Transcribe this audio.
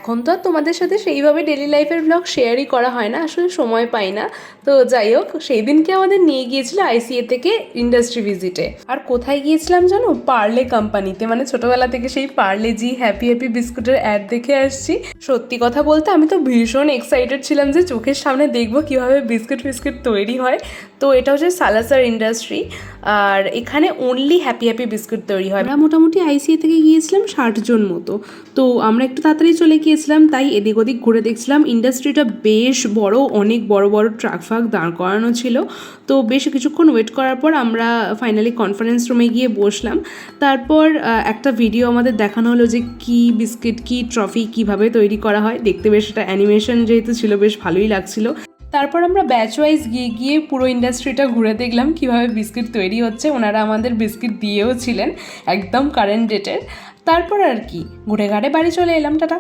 এখন তো আর তোমাদের সাথে সেইভাবে ডেলি লাইফের ব্লগ শেয়ারই করা হয় না, আসলে সময় পাই না। তো যাই হোক, সেই দিনকে আমাদের নিয়ে গিয়েছিল আইসিএ থেকে ইন্ডাস্ট্রি ভিজিটে। আর কোথায় গিয়েছিলাম জানো? পার্লে কোম্পানিতে। মানে ছোটোবেলা থেকে সেই পার্লে জি হ্যাপি হ্যাপি বিস্কুটের অ্যাড দেখে আসছি। সত্যি কথা বলতে আমি তো ভীষণ এক্সাইটেড ছিলাম যে চোখের সামনে দেখবো কীভাবে বিস্কুট ফিস্কুট তৈরি হয়। তো এটা হচ্ছে সালাসার ইন্ডাস্ট্রি, আর এখানে অনলি হ্যাপি হ্যাপি বিস্কুট তৈরি হয়। আমরা মোটামুটি আইসিএ থেকে গিয়েছিলাম 60 জন মতো। তো আমরা একটু তাড়াতাড়ি চলে গিয়েছিলাম, তাই এদিক ওদিক ঘুরে দেখছিলাম। ইন্ডাস্ট্রিটা বেশ বড়, অনেক বড় বড় ট্রাক ফাক দাঁড় করানো ছিল। তো বেশ কিছুক্ষণ ওয়েট করার পর আমরা ফাইনালি কনফারেন্স রুমে গিয়ে বসলাম। তারপর একটা ভিডিও আমাদের দেখানো হলো যে কী বিস্কিট, কী ট্রফি কীভাবে তৈরি করা হয়। দেখতে বেশ একটা অ্যানিমেশন যেহেতু ছিল, বেশ ভালোই লাগছিল। তারপর আমরা ব্যাচ ওয়াইজ গিয়ে পুরো ইন্ডাস্ট্রিটা ঘুরে দেখলাম কীভাবে বিস্কিট তৈরি হচ্ছে। ওনারা আমাদের বিস্কিট দিয়েও ছিলেন একদম কারেন্ট ডেটের। তারপর আর কি, ঘুরে ঘাড়ে বাড়ি চলে এলাম। টাটা।